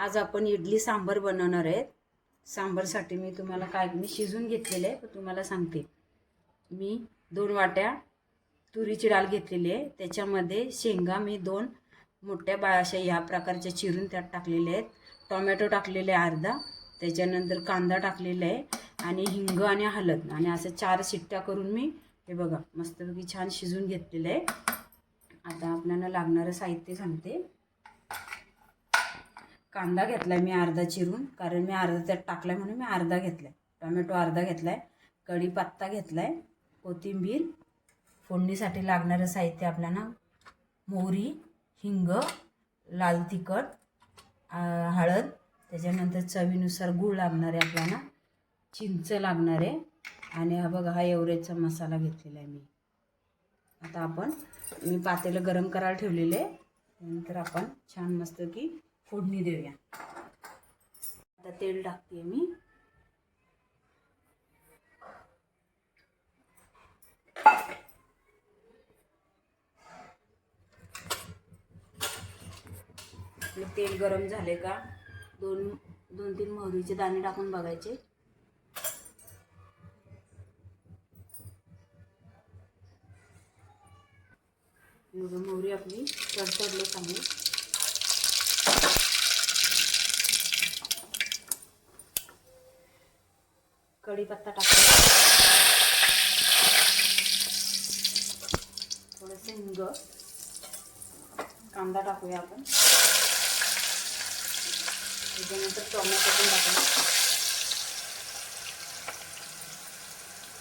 आज आपण इडली सांबर बनवणार आहेत। सांबरसाठी मी तुम्हाला काय शिजून घेतलेले आहे तुम्हाला सांगते। मी 2 वाट्या तुरीची डाळ घेतलेली आहे। त्याच्यामध्ये शेंगा मी 2 मोठ्या अशा या प्रकारच्या चिरून त्यात टाकलेले आहेत। टोमॅटो टाकलेले अर्धा, त्याच्यानंतर कांदा टाकलेला आहे आणि हिंग आणि हळद आणि असं 4 शिट्ट्या करून मी हे बघा मस्तपैकी छान शिजून घेतलेले आहे। आता आपल्याला लागणारं साहित्य सांगते। कांदा घेतलाय मी अर्धा चिरून, कारण मी अर्धा त्यात टाकलाय म्हणून मी अर्धा घेतलाय। टोमॅटो अर्धा घेतलाय, कढीपत्ता घेतलाय, कोथिंबीर, फोडणीसाठी लागणारं साहित्य आपल्याला मोहरी, हिंग, लाल तिखट, हळद, त्याच्यानंतर चवीनुसार गूळ लागणार आहे आपल्याला, चिंच लागणार आहे आणि हा बघा हा एवढेचा मसाला घेतलेला आहे मी। आता मी पातेलं गरम करायला ठेवलेले आहे, नंतर आपण छान मस्त की फोडणी देऊया। आता तेल टाकते मी। तेल गरम झाले का 2-3 मोहरीचे दाणे टाकून बघायचे। मोहरी आपली तडतडली चांगली। कढीपत्ता टाकूया, थोडंसं हिंग, कांदा टाकूया आपण, त्याच्यानंतर टोमॅटो पण टाकूया।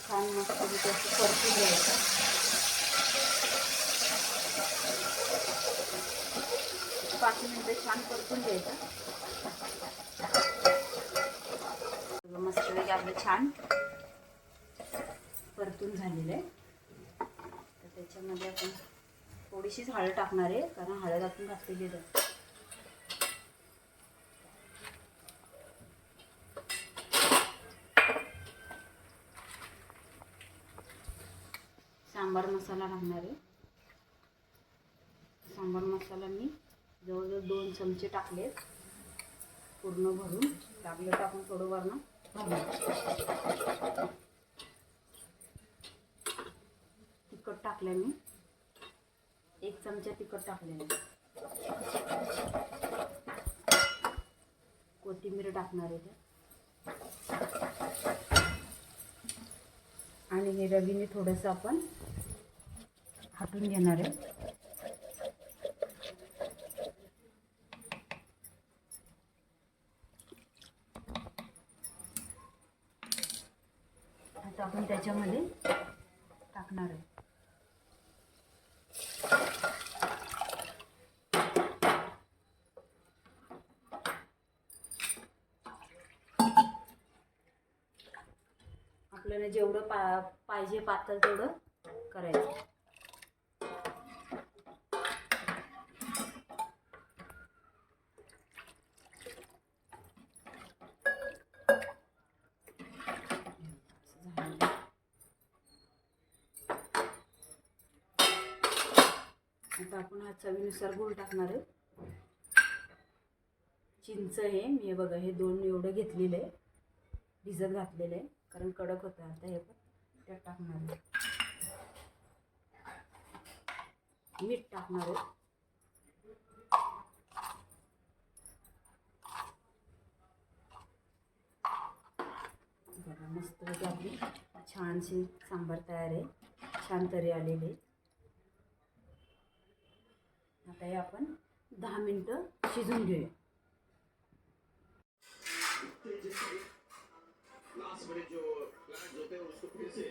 छान मस्त परतून घ्यायचं। 5 मिनिटं छान परतून घ्यायचं। मस्तपैकी आपलं छान परतून झालेलं आहे। तर त्याच्यामध्ये आपण थोडीशीच हळद टाकणार आहे, कारण हळद आपण घातलेली आहे। सांबार मसाला टाकणार आहे। सांबार मसाला मी जवळजवळ 2 चमचे टाकले, पूर्ण भरून लागलं तर आपण थोडं वरण तिखट टाकलं मी 1 चमचा तिखट टाकलेलं। कोथिंबीर टाकणार आहे आणि हे रवीने थोडंसं आपण हाटून घेणार आहे। आता आपण त्याच्यामध्ये टाकणार आहे। आपल्याला जेवढं पाहिजे पातळ तेवढं करायचं। आता आपण चवीनुसार गूळ टाकणार आहे। चिंच हे मी बघा हे 2 एवढं घेतलेलं आहे, भिजत घातलेलं आहे कारण कडक होतं। आता हे पण त्यात टाकणार आहे। मीठ टाकणार आहे। बघा मस्तपैकी आपली छानशी सांबार तयार आहे, छान तरी आलेली। आता हे आपण 10 मिनिटं शिजून घेऊया। लास्ट मिनट जो प्लान होते हैं उसको फिर से